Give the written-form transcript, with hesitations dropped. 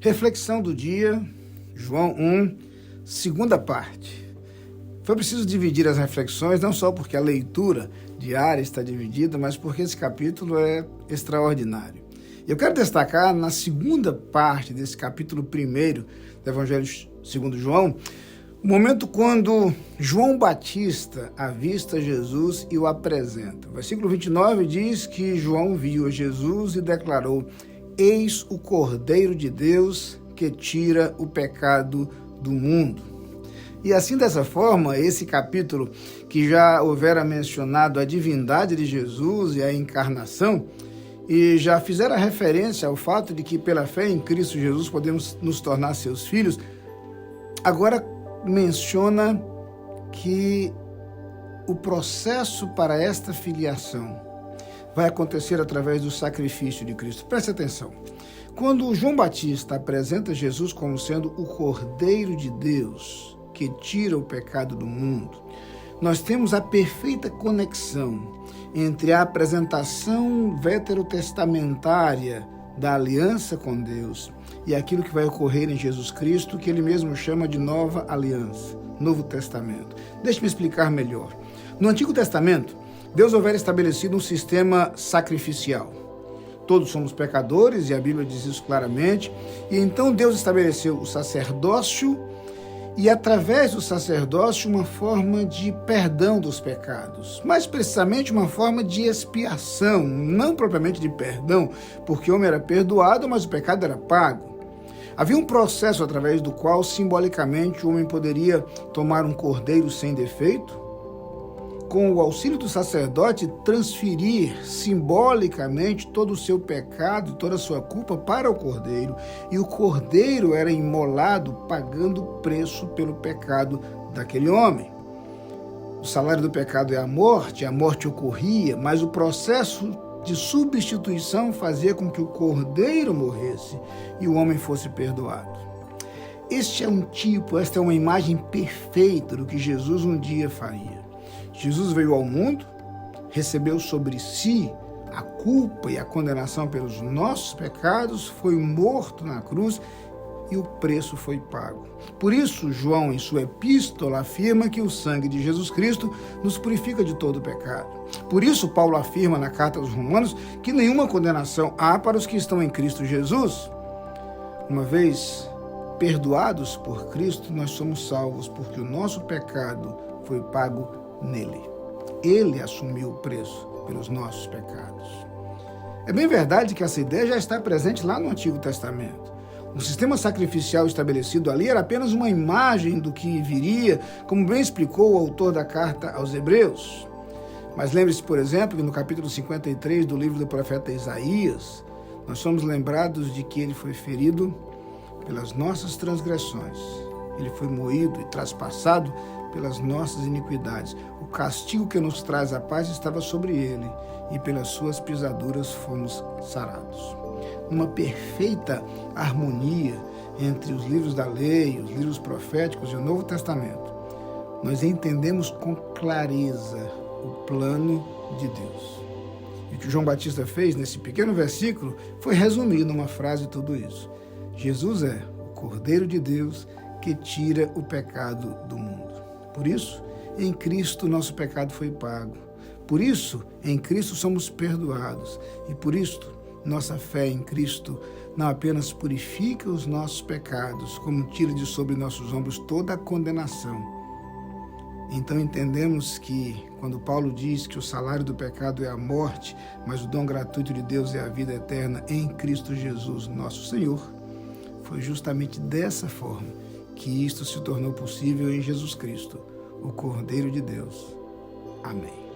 Reflexão do dia, João 1, segunda parte. Foi preciso dividir as reflexões, não só porque a leitura diária está dividida, mas porque esse capítulo é extraordinário. Eu quero destacar na segunda parte desse capítulo 1 do Evangelho segundo João, o momento quando João Batista avista Jesus e o apresenta. O versículo 29 diz que João viu Jesus e declarou: "Eis o Cordeiro de Deus que tira o pecado do mundo." E assim, dessa forma, esse capítulo que já houvera mencionado a divindade de Jesus e a encarnação, e já fizera referência ao fato de que pela fé em Cristo Jesus podemos nos tornar seus filhos, agora menciona que o processo para esta filiação vai acontecer através do sacrifício de Cristo. Preste atenção. Quando João Batista apresenta Jesus como sendo o Cordeiro de Deus que tira o pecado do mundo, nós temos a perfeita conexão entre a apresentação veterotestamentária da aliança com Deus e aquilo que vai ocorrer em Jesus Cristo, que ele mesmo chama de nova aliança, Novo Testamento. Deixe-me explicar melhor. No Antigo Testamento, Deus houvera estabelecido um sistema sacrificial. Todos somos pecadores, e a Bíblia diz isso claramente, e então Deus estabeleceu o sacerdócio e, através do sacerdócio, uma forma de perdão dos pecados. Mais precisamente, uma forma de expiação, não propriamente de perdão, porque o homem era perdoado, mas o pecado era pago. Havia um processo através do qual, simbolicamente, o homem poderia tomar um cordeiro sem defeito, com o auxílio do sacerdote, transferir simbolicamente todo o seu pecado, toda a sua culpa para o cordeiro, e o cordeiro era imolado pagando o preço pelo pecado daquele homem. O salário do pecado é a morte ocorria, mas o processo de substituição fazia com que o cordeiro morresse e o homem fosse perdoado. Esta é uma imagem perfeita do que Jesus um dia faria. Jesus veio ao mundo, recebeu sobre si a culpa e a condenação pelos nossos pecados, foi morto na cruz e o preço foi pago. Por isso, João, em sua epístola, afirma que o sangue de Jesus Cristo nos purifica de todo pecado. Por isso, Paulo afirma na carta aos Romanos que nenhuma condenação há para os que estão em Cristo Jesus. Uma vez perdoados por Cristo, nós somos salvos porque o nosso pecado foi pago nele. Ele assumiu o preço pelos nossos pecados. É bem verdade que essa ideia já está presente lá no Antigo Testamento. O sistema sacrificial estabelecido ali era apenas uma imagem do que viria, como bem explicou o autor da carta aos Hebreus. Mas lembre-se, por exemplo, que no capítulo 53 do livro do profeta Isaías, nós somos lembrados de que ele foi ferido pelas nossas transgressões. Ele foi moído e traspassado pelas nossas iniquidades. O castigo que nos traz a paz estava sobre ele, e pelas suas pisaduras fomos sarados. Numa perfeita harmonia entre os livros da lei, os livros proféticos e o Novo Testamento, nós entendemos com clareza o plano de Deus. E o que João Batista fez nesse pequeno versículo foi resumir numa frase tudo isso. Jesus é o Cordeiro de Deus que tira o pecado do mundo. Por isso, em Cristo, nosso pecado foi pago. Por isso, em Cristo somos perdoados. E por isto, nossa fé em Cristo não apenas purifica os nossos pecados, como tira de sobre nossos ombros toda a condenação. Então entendemos que, quando Paulo diz que o salário do pecado é a morte, mas o dom gratuito de Deus é a vida eterna em Cristo Jesus, nosso Senhor, foi justamente dessa forma que isto se tornou possível em Jesus Cristo, o Cordeiro de Deus. Amém.